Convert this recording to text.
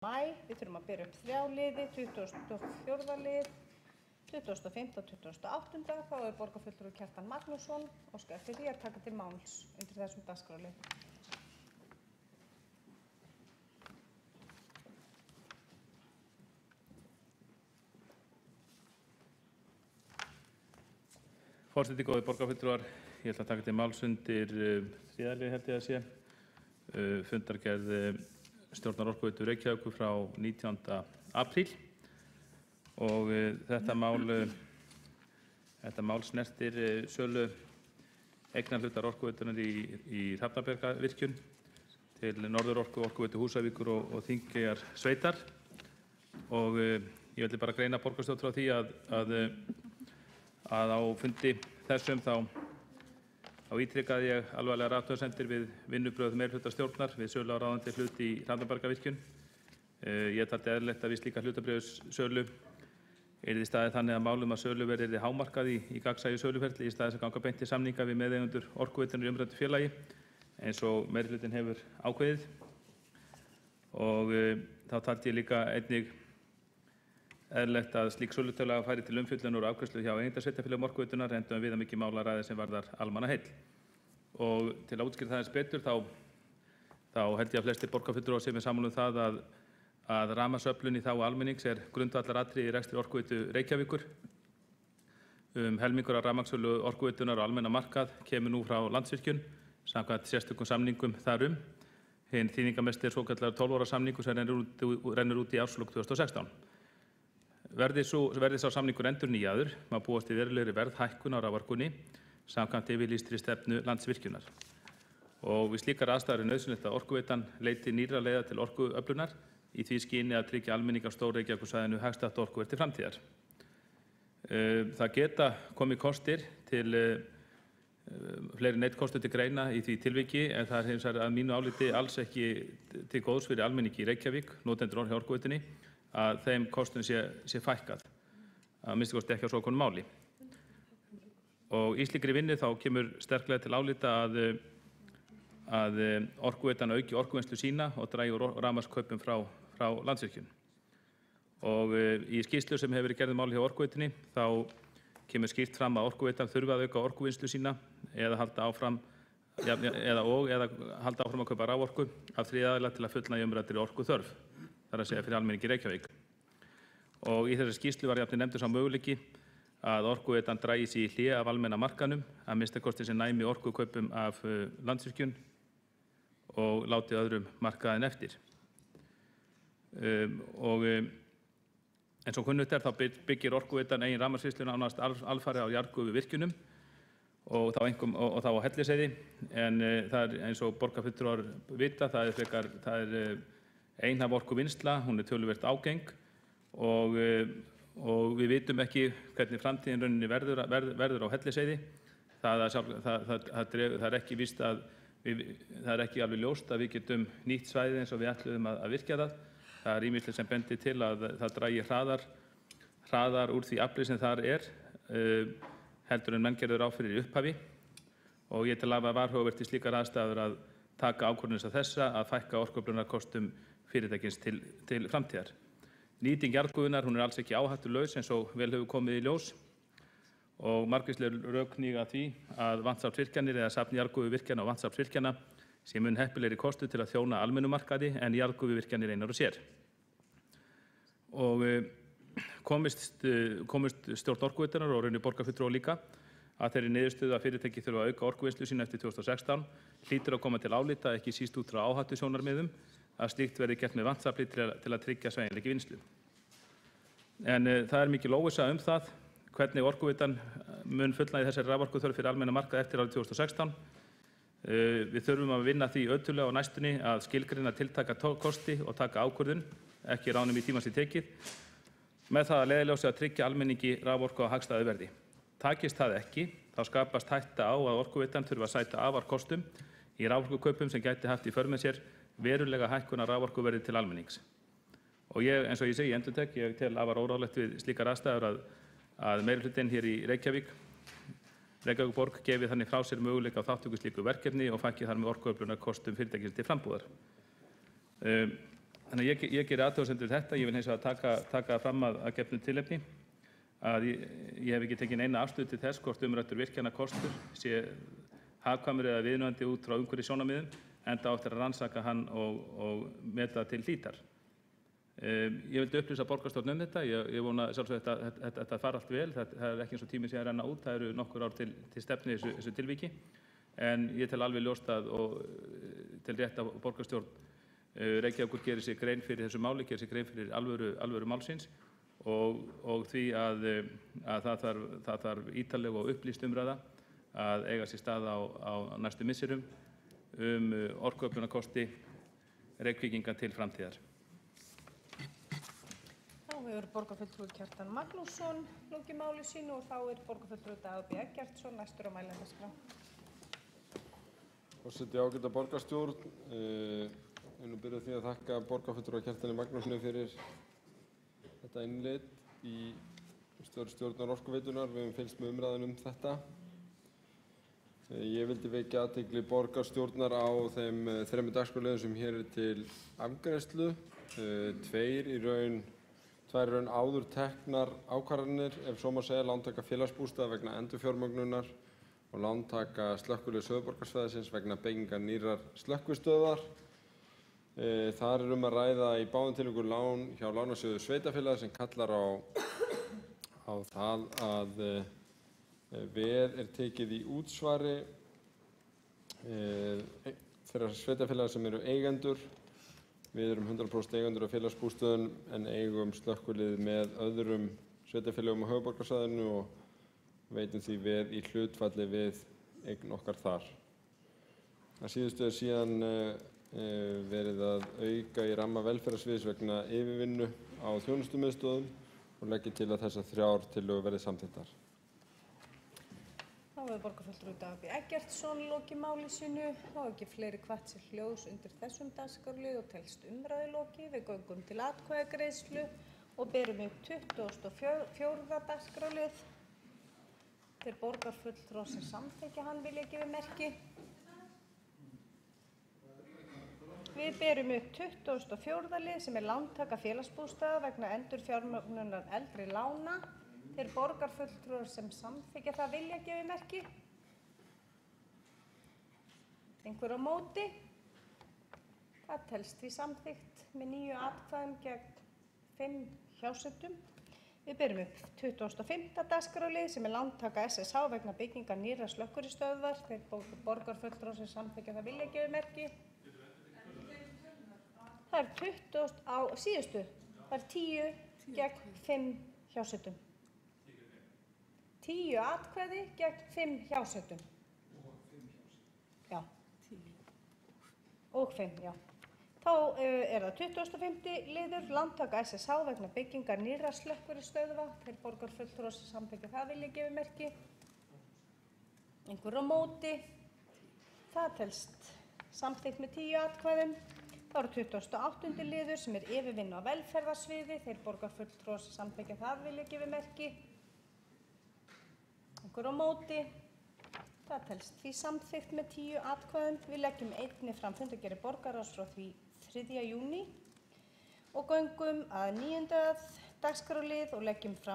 maí. Við þurfum að bera upp 3 liði, 24. lið, 25. og 28. Þá er borgarfulltrúi Kjartan Magnússon óskað eftir því að taka til máls undir þessum dagskrárlið. Forseti, góðir borgarfulltrúar, ég ætla að taka til máls undir 3. lið held ég að sé, fundargerð stjórnar Orkuveitu Reykjavíkur frá 19. apríl og þetta mál snertir sölu eignarhlutar Orkuveitunnar í Hrafnabjargavirkjun til Norðurorku, Orkuveitu Húsavíkur og Þingeyjar sveitar og ég vildi bara greina borgarstjórn frá því að á fundi þessum þá ítrekaði ég alvarlegar athugasemdir við vinnubrögð meirihlutastjórnar við sölu á ráðandi hlut í Hrafnabjargavirkjun. Ég taldi eðlilegt að við slíka hlutabréfssölu yrði staðið þannig að málum að sölu verði hámarkað í gagnsæju söluferli í staðis að ganga beint til samninga við meðeigendur Orkuveitunnar í umræddu félagi eins og meirihlutinn hefur ákveðið. Og þá taldi ég líka einnig eðlilegt að slík sölutillaga færi til umfjöllunar og afgreiðslu hjá eigendasveitarfélögum Orkuveitunnar enda viðamikið mál að ræða sem varðar almannaheill. Og til að útskýra það aðeins betur þá held ég að flestir borgarfulltrúar séu sammála um það að rafmagnsöflun í þágu almennings er grundvallaratriði í rekstri Orkuveitu Reykjavíkur. Helmingur af rafmagnssölu Orkuveitunnar á almenna markað kemur nú frá Landsvirkjun samkvæmt sérstökum samningum þar Hinn þýðingarmesti er svokallaður 12 ára samningur sem rennur út í árslok 2016. Verði sá samningur endurnýjaður má búast við verulegri verðhækkun á raforkunni samkvæmt yfirlýstri stefnu Landsvirkjunar. Og við slíkar aðstæður er nauðsynlegt að Orkuveitan leiti nýrra leiða til orkuöflunar í því skyni að tryggja almenning á Stór-Reykjavíkursvæðinu hagstætt orkuverð til framtíðar. Það geta komið kostir til fleiri en einn kostur til greina í því tilviki en það er hins vegar að mínu áliti alls ekki til góðs fyrir almenning í Reykjavík, notendur hjá Orkuveitunni, að þeim kostum sé fækkað, að minnsta kosti ekki á svo konu máli. Og í slíkri vinnu þá kemur sterklega til álita að Orkuveitan auki orkuvinnslu sína og dragi úr rafmagnskaupum frá Landsvirkjun. Og í skýrslu sem hefur verið gerð máli hjá Orkuveitunni þá kemur skýrt fram að Orkuveitan þurfi að auka orkuvinnslu sína eða halda áfram að kaupa raforku af þriðja aðila til að fullnægja umræddri orkuþörf. Það er að segja fyrir almenning í Reykjavík. Og í þessari skýrslu var jafnvel nefndur sá möguleiki að Orkuveitan dragi sig í hlé af almenna markaðnum að minnsta kosti sem næmi orkukaupum af Landsvirkjun og láti öðrum markaðinn eftir. Eins og kunnugt þá byggir Orkuveitan eigin rafmagnsvinnslu nánast alfarið á jarðgufuvirkjunum og þá á Hellisheiði en það er eins og borgarfulltrúar vita, það er einhaf orkuvinnsla, hún er töluvert ágeng og við vitum ekki hvernig framtíðin rauninni verður á Hellisheiði. Það er ekki víst það er ekki alveg ljóst að við getum nýtt svæðið eins og við ætluðum að virkja það. Það er ýmislegt sem bendir til að það dragi hraðar úr því afli sem þar heldur en menn gerðu ráð fyrir í upphafi og ég tel að það varhugavert í slíkar aðstæður að taka ákvörðun þessa að fækka orkuöflunarkostum fyrirtækins til framtíðar. Nýting jarðgufunnar hún er alls ekki áhættulaus eins og vel hefur komið í ljós og margvísleg rök hníga að því að vatnsaflsvirkjanir eða safn jarðgufuvirkjana og vatnsaflsvirkjana sé mun heppilegri kostu til að þjóna almennumarkaði en jarðgufuvirkjanir einar og sér. Og komist stjórn Orkuveitunnar og raunar borgarfulltrúar líka að þeirri niðurstöðu að fyrirtæki þurfa að auka orkuvinnslu sína eftir 2016 hlýtur að koma til álita ekki síst út frá áhættusjónarmiðum að slíkt verði gert með vatnsafli til að tryggja sveigjanleika í vinnslu. En það er mikil óvissa það hvernig Orkuveitan mun fullnægja þessari raforkuþörf fyrir almenna markað eftir árið 2016. Við þurfum að vinna því ötullega á næstunni að skilgreina tiltaka kosti og taka ákvörðun, ekki ránum í tímans í tekið, með það að leiðarljósi að tryggja almenningi raforku á hagstæðu verði. Takist það ekki, þá skapast hætta á að Orkuveitan þurfa að sæta afarkostum í raforkukaupum sem gæti haft í för með sér verulega hækkun á raforkuverði til almennings. Og eins og ég segi, endurtek, ég tel afar óráðlegt við slíkar aðstæður að meirihlutinn hér í Reykjavíkurborg gefi þannig frá sér möguleika á þátttöku slíku verkefni og fækki þar með orkuöflunarkostum fyrirtækisins til frambúðar. Þannig að ég geri athugasemdir við þetta. Ég vil hins vegar taka fram að gefnu tilefni að ég hef ekki tekið neina afstöðu til þess hvort umræddur virkjanakostur sé hagkvæmur eða viðunandi út frá umhverfissjónarmiðum, enda á eftir að rannsaka hann og meta til hlítar. Ég vildi upplýsa borgarstjórn um þetta. Ég vona sjálfsög að þetta fari allt vel. Það er ekki eins og tíminn sé að renna út. Það eru nokkur ár til stefnu í þessu tilviki. En ég tel alveg ljóst og til rétt að borgarstjórn Reykjavíkur gerir sér grein fyrir þessu máli, gerir sér grein fyrir alvöru málsins og því að það þarf ítarleg og upplýst umræða að eiga sér stað á næstu misserum orkuöflunarkosti Reykvíkinga til framtíðar. Þá hefur borgarfulltrúi Kjartan Magnússon lokið máli sínu og þá er borgarfulltrúi Dagur B. Eggertsson næstur á mælendaskrá. Forseti, ágæta borgarstjórn, ég nú byrja því að þakka borgarfulltrúa Kjartani Magnússoni fyrir þetta innlit í stjórnar Orkuveitunar. Við höfum fylgst með umræðan um þetta. Ég vildi vekja athygli borgarstjórnar á þeim 3 dagskrárliðum sem hér er til afgreiðslu. 2 í raun áður teknar ákvarðanir, ef svo má segja, lántaka félagsbústaða vegna endurfjármögnunar og lántaka slökkviliðs höfuðborgarsvæðisins vegna byggingar nýrrar slökkvistöðvar. Þar er að ræða í báðum tilvikum lán hjá Lánasjóði sveitarfélaga sem kallar á það að veð er tekið í útsvari þeirra sveitarfélaga sem eru eigendur. Við erum 100% eigendur af félagsbústöðum en eigum slökkvilið með öðrum sveitarfélögum á höfuðborgarsvæðinu og veitum því veð í hlutfalli við eign okkar þar. Að síðustu er síðan verið að auka í ramma velferðarsviðs vegna yfirvinnu á þjónustumiðstöðvum og leggja til að þessar 3 tillögur verði samþykktar. Þá hefur borgarfulltrúi Dagur B. Eggertsson lokið máli sínu. Þá hefur ekki fleiri hvatt sér hljóðs undir þessum dagskrárlið og telst umræðu lokið. Við göngum til atkvæðagreiðslu og berum upp 24. dagskrárlið. Þeir borgarfulltrúar sem samþykkja hann vilja gefa merki. Við berum upp 24. lið sem er lántaka félagsbústaða vegna endurfjármögnunar eldri lána. Þeir borgarfulltrúar sem samþykkja það vilja gefa merki. Einhver á móti? Það telst því samþykkt með 9 atkvæðum gegn 5 hjásettum. Við berum upp 25. dagskrárlið sem er lántaka SSH vegna byggingar nýrrar slökkvistöðvar. Þeir borgarfulltrúar sem samþykkja það vilja gefa merki. Það er 20 á síðustu. Það er 10 gegn 5 hjásettum. 10 atkvæði gegn 5 hjásettum. Já. Og 5, já. Þá er það 25. liður, lántaka SSH vegna byggingar nýrra slökkvistöðva. Þeir borgarfulltrúar sem samþykkja það vilja gefa merki. Einhver á móti? Það telst samþykkt með 10 atkvæðum. Þá eru 28. liður sem er yfirvinna á velferðarsviði. Þeir borgarfulltrúar sem samþykkja það vilja gefa merki. Einhver á móti? Það telst því samþykkt með 10 atkvæðum. Við leggjum einnig fram fundargerð borgarráðs frá því 3. júní og göngum að 9. dagskrárlið og leggjum fram